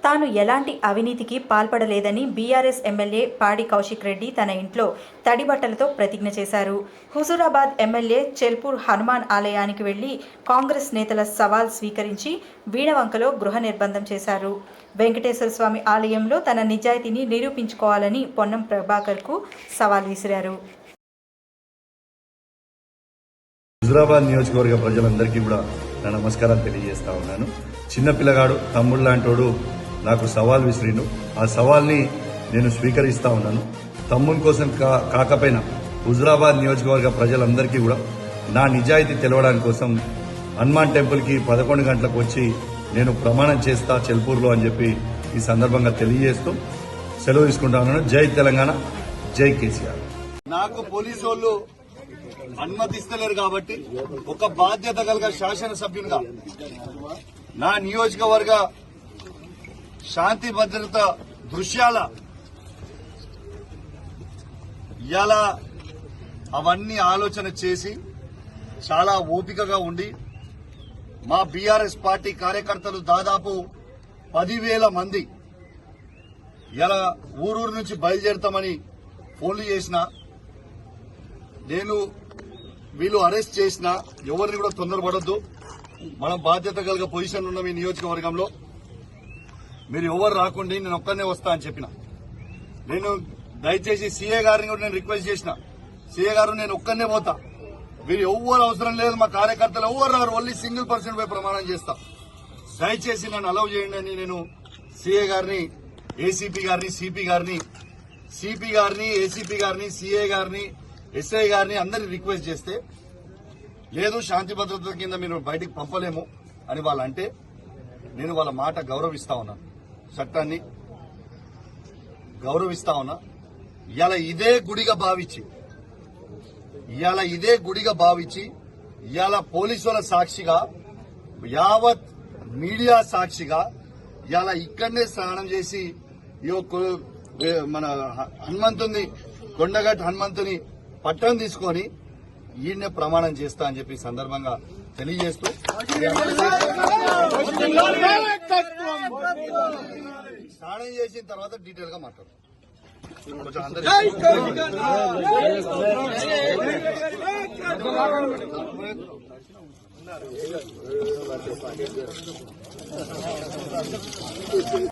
తాను ఎలాంటి అవినీతికి పాల్పడలేదని బీఆర్ఎస్ ఎమ్మెల్యే పాడి కౌశిక్ రెడ్డి తన ఇంట్లో తడిబట్టలతో ప్రతిజ్ఞ చేశారు. హుజూరాబాద్ ఎమ్మెల్యే చెల్పూర్ హనుమాన్ ఆలయానికి వెళ్లి కాంగ్రెస్ నేతల సవాల్ స్వీకరించి వీణవంకలో గృహ నిర్బంధం చేశారు. వెంకటేశ్వర స్వామి ఆలయంలో తన నిజాయితీని నిరూపించుకోవాలని పొన్నం ప్రభాకర్కు సవాల్ విసిరారు. హుజూరాబాద్ నియోజకవర్గ ప్రజలందరికీ కూడా నా నమస్కారాలు తెలియజేస్తా ఉన్నాను. చిన్న పిల్లగాడు తమ్ముడు లాంటోడు నాకు సవాల్ విసిరిండు. ఆ సవాల్ని నేను స్వీకరిస్తా ఉన్నాను. తమ్ముని కోసం కాకపోయినా హుజూరాబాద్ నియోజకవర్గ ప్రజలందరికీ కూడా నా నిజాయితీ తెలవడానికి కోసం హనుమాన్ టెంపుల్కి 11 గంటలకు వచ్చి నేను ప్రమాణం చేస్తా చెల్పూర్లో అని చెప్పి ఈ సందర్భంగా తెలియజేస్తూ సెలవు తీసుకుంటా ఉన్నాను. జై తెలంగాణ, జై కేసీఆర్. నాకు పోలీసు వాళ్ళు అనుమతిస్తలేరు కాబట్టి ఒక బాధ్యత కలిగిన శాసనసభ్యునిగా నా నియోజకవర్గ శాంతి భద్రత దృశ్యాల ఇలా అవన్నీ ఆలోచన చేసి చాలా ఓపికగా ఉండి మా బీఆర్ఎస్ పార్టీ కార్యకర్తలు దాదాపు 10,000 మంది ఇలా ఊరూరు నుంచి బయలుదేరుతామని ఫోన్లు చేసిన నేను వీళ్ళు అరెస్ట్ చేసినా ఎవరిని కూడా తొందరపడొద్దు. మనం బాధ్యత కలిగే పొజిషన్ ఉన్నాం ఈ నియోజకవర్గంలో. మీరు ఎవరు రాకుండా నేను ఒక్కనే వస్తా అని చెప్పిన. నేను దయచేసి సీఏ గారిని కూడా నేను రిక్వెస్ట్ చేసిన, సీఏ గారు నేను ఒక్కనే పోతా, మీరు ఎవ్వరు అవసరం లేదు, మా కార్యకర్తలు ఎవ్వరు రారు, ఓన్లీ సింగిల్ పర్సన్ పై ప్రమాణం చేస్తా, దయచేసి నన్ను అలౌ చేయండి అని నేను సీఏ గారిని, ఏసీపీ గారిని, సిపి గారిని, ఏసీపీ గారిని, సీఏ గారిని, ఎస్ఐ గారిని అందరినీ రిక్వెస్ట్ చేస్తే లేదు శాంతి భద్రత కింద మీరు బయటికి పంపలేము అని వాళ్ళంటే నేను వాళ్ళ మాట గౌరవిస్తా ఉన్నా, చట్టాన్ని గౌరవిస్తా ఉన్నా. ఇవాళ ఇదే గుడిగా భావించి ఇవాళ పోలీసుల సాక్షిగా యావత్ మీడియా సాక్షిగా ఇవాళ ఇక్కడనే స్నానం చేసి మన హనుమంతుని కొండగట్టు హనుమంతుని పట్టం తీసుకొని ఈయన్నే ప్రమాణం చేస్తా అని చెప్పి సందర్భంగా తెలియజేస్తూ స్నానం చేసిన తర్వాత డీటెయిల్ గా మాట్లాడు.